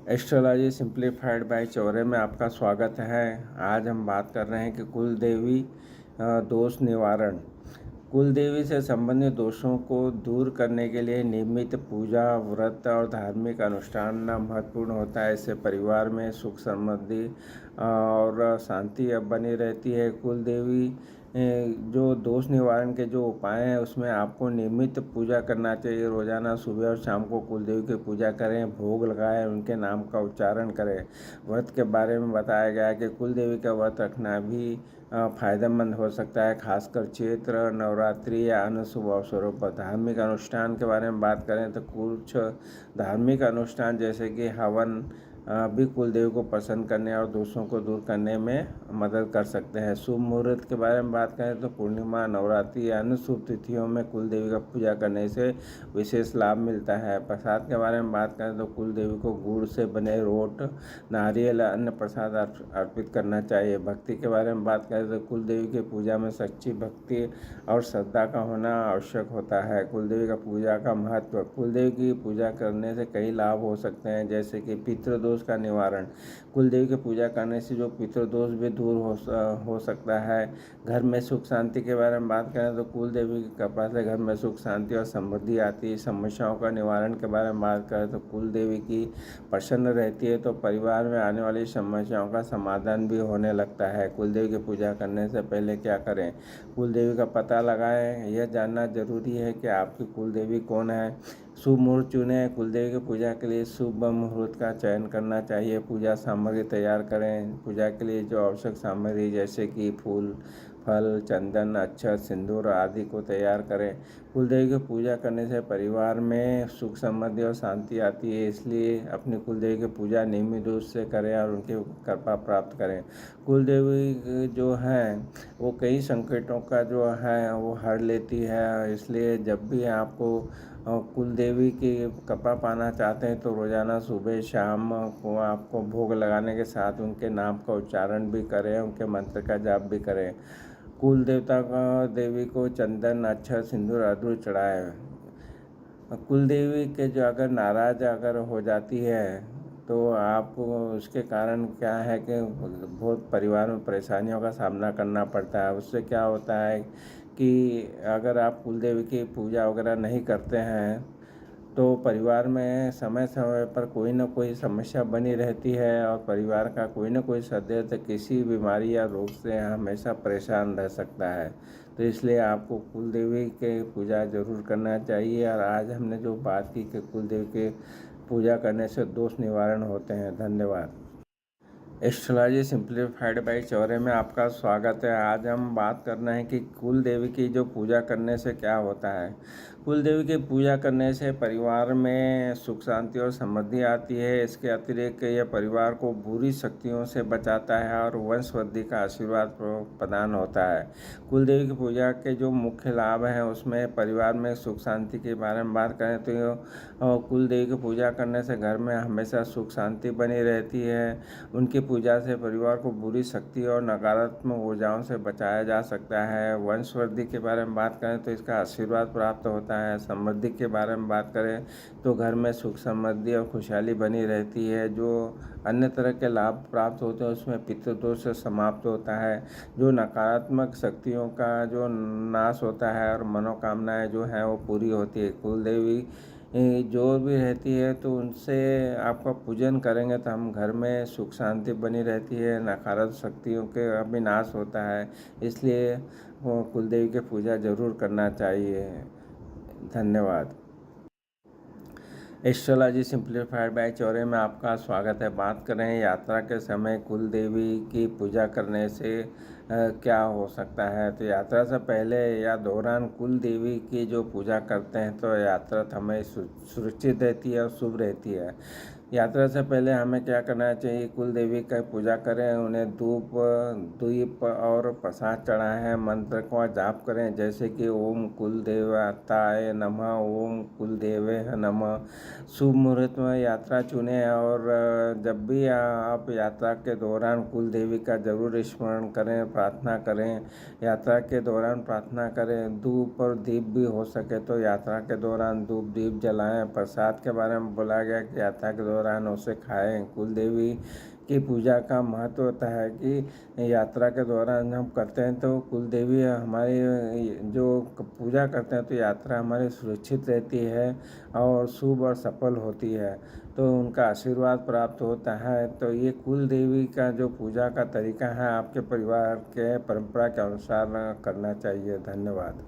Astrology simplified bye Chaure में आपका स्वागत है। आज हम बात कर रहे हैं कि कुल देवी दोष निवारण। कुल देवी से संबंधित दोषों को दूर करने के लिए नियमित पूजा, व्रत और धार्मिक अनुष्ठान महत्वपूर्ण होता है। इससे परिवार में सुख समृद्धि और शांति बनी रहती है। कुल देवी जो दोष निवारण के जो उपाय हैं उसमें आपको नियमित पूजा करना चाहिए। रोज़ाना सुबह और शाम को कुल देवी की पूजा करें, भोग लगाएं, उनके नाम का उच्चारण करें। व्रत के बारे में बताया गया है कि कुल देवी का व्रत रखना भी फायदेमंद हो सकता है, खासकर चैत्र नवरात्रि या अन्य शुभ अवसरों पर। धार्मिक अनुष्ठान के बारे में बात करें तो कुछ धार्मिक अनुष्ठान जैसे कि हवन भी कुल देवी को प्रसन्न करने और दोषों को दूर करने में मदद कर सकते हैं। शुभ मुहूर्त के बारे में बात करें तो पूर्णिमा, नवरात्रि या अन्य शुभ तिथियों में कुल देवी का पूजा करने से विशेष लाभ मिलता है। प्रसाद के बारे में बात करें तो कुल देवी को गुड़ से बने रोट, नारियल या अन्य प्रसाद अर्पित करना चाहिए। भक्ति के बारे में बात करें तो कुल देवी की पूजा में सच्ची भक्ति और श्रद्धा का होना आवश्यक होता है। कुल देवी का पूजा का महत्व। कुल देवी की पूजा करने से कई लाभ हो सकते हैं, जैसे कि पितृदोष का निवारण। कुल देवी की पूजा करने से जो पितृदोष भी दूर हो सकता है। घर में सुख शांति के बारे में बात करें तो कुल देवी की कृपा से घर में सुख शांति और समृद्धि आती है। समस्याओं का निवारण के बारे में बात करें तो कुल देवी की प्रसन्न रहती है तो परिवार में आने वाली समस्याओं का समाधान भी होने लगता है। कुल देवी की पूजा करने से पहले क्या करें? कुल देवी का पता लगाएं। यह जानना जरूरी है कि आपकी कुल देवी कौन है। शुभ मुहूर्त चुनें। कुल देवी की पूजा के लिए शुभ मुहूर्त का चयन करना चाहिए। पूजा सामग्री तैयार करें। पूजा के लिए जो आवश्यक सामग्री जैसे कि फूल, फल, चंदन, अक्षत, सिंदूर आदि को तैयार करें। कुल देवी की पूजा करने से परिवार में सुख समृद्धि और शांति आती है, इसलिए अपनी कुल देवी की पूजा नियमित रूप से करें और उनकी कृपा प्राप्त करें। कुल देवी जो हैं वो कई संकटों का जो है वो हर लेती है, इसलिए जब भी आपको कुल देवी की कृपा पाना चाहते हैं तो रोज़ाना सुबह शाम को आपको भोग लगाने के साथ उनके नाम का उच्चारण भी करें, उनके मंत्र का जाप भी करें। कुल देवता का देवी को चंदन, अक्षत, सिंदूर आदि चढ़ाएं। कुल देवी के जो अगर नाराज अगर हो जाती है तो आप उसके कारण क्या है कि बहुत परिवार में परेशानियों का सामना करना पड़ता है। उससे क्या होता है कि अगर आप कुल देवी की पूजा वगैरह नहीं करते हैं तो परिवार में समय समय पर कोई ना कोई समस्या बनी रहती है और परिवार का कोई ना कोई सदस्य किसी बीमारी या रोग से हमेशा परेशान रह सकता है। तो इसलिए आपको कुल देवी के पूजा जरूर करना चाहिए। और आज हमने जो बात की कि कुल देवी के पूजा करने से दोष निवारण होते हैं। धन्यवाद। एस्ट्रोलॉजी सिंप्लीफाइड बाय चौरे में आपका स्वागत है। आज हम बात कर रहे हैं कि कुल देवी की जो पूजा करने से क्या होता है। कुल देवी की पूजा करने से परिवार में सुख शांति और समृद्धि आती है। इसके अतिरिक्त यह परिवार को बुरी शक्तियों से बचाता है और वंश वृद्धि का आशीर्वाद प्रदान होता है। कुल देवी की पूजा के जो मुख्य लाभ हैं उसमें परिवार में सुख शांति के बारे में बात करें तो कुल देवी की पूजा करने से घर में हमेशा सुख शांति बनी रहती है। उनकी पूजा से परिवार को बुरी शक्ति और नकारात्मक ऊर्जाओं से बचाया जा सकता है। वंश वृद्धि के बारे में बात करें तो इसका आशीर्वाद प्राप्त होता है। समृद्धि के बारे में बात करें तो घर में सुख समृद्धि और खुशहाली बनी रहती है। जो अन्य तरह के लाभ प्राप्त होते हैं उसमें पितृदोष से समाप्त होता है। जो नकारात्मक शक्तियों का जो नाश होता है और मनोकामनाएं जो हैं वो पूरी होती है। कुल देवी जो भी रहती है तो उनसे आपका पूजन करेंगे तो हम घर में सुख शांति बनी रहती है, नकारात्मक शक्तियों के विनाश होता है। इसलिए वो कुल देवी की पूजा जरूर करना चाहिए। धन्यवाद। एस्ट्रोलॉजी सिंप्लीफाइड बाय चौरे में आपका स्वागत है। बात कर रहे हैं यात्रा के समय कुल देवी की पूजा करने से क्या हो सकता है। तो यात्रा से पहले या दौरान कुल देवी की जो पूजा करते हैं तो यात्रा हमें सुरक्षित रहती है और शुभ रहती है। यात्रा से पहले हमें क्या करना चाहिए? कुल देवी का पूजा करें, उन्हें धूप, दीप और प्रसाद चढ़ाएं, मंत्र का जाप करें जैसे कि ओम कुल देवताय नमः, ओम कुल देवे नमः। शुभ मुहूर्त में यात्रा चुनें और जब भी आप यात्रा के दौरान कुल देवी का जरूर स्मरण करें, प्रार्थना करें। यात्रा के दौरान प्रार्थना करें। धूप और दीप भी हो सके तो यात्रा के दौरान धूप दीप जलाएं। प्रसाद के बारे में बोला गया कि यात्रा के दौरान दौरान उसे खाएं। कुल देवी की पूजा का महत्व होता है कि यात्रा के दौरान हम करते हैं तो कुल देवी हमारी जो पूजा करते हैं तो यात्रा हमारी सुरक्षित रहती है और शुभ और सफल होती है, तो उनका आशीर्वाद प्राप्त होता है। तो ये कुल देवी का जो पूजा का तरीका है आपके परिवार के परंपरा के अनुसार करना चाहिए। धन्यवाद।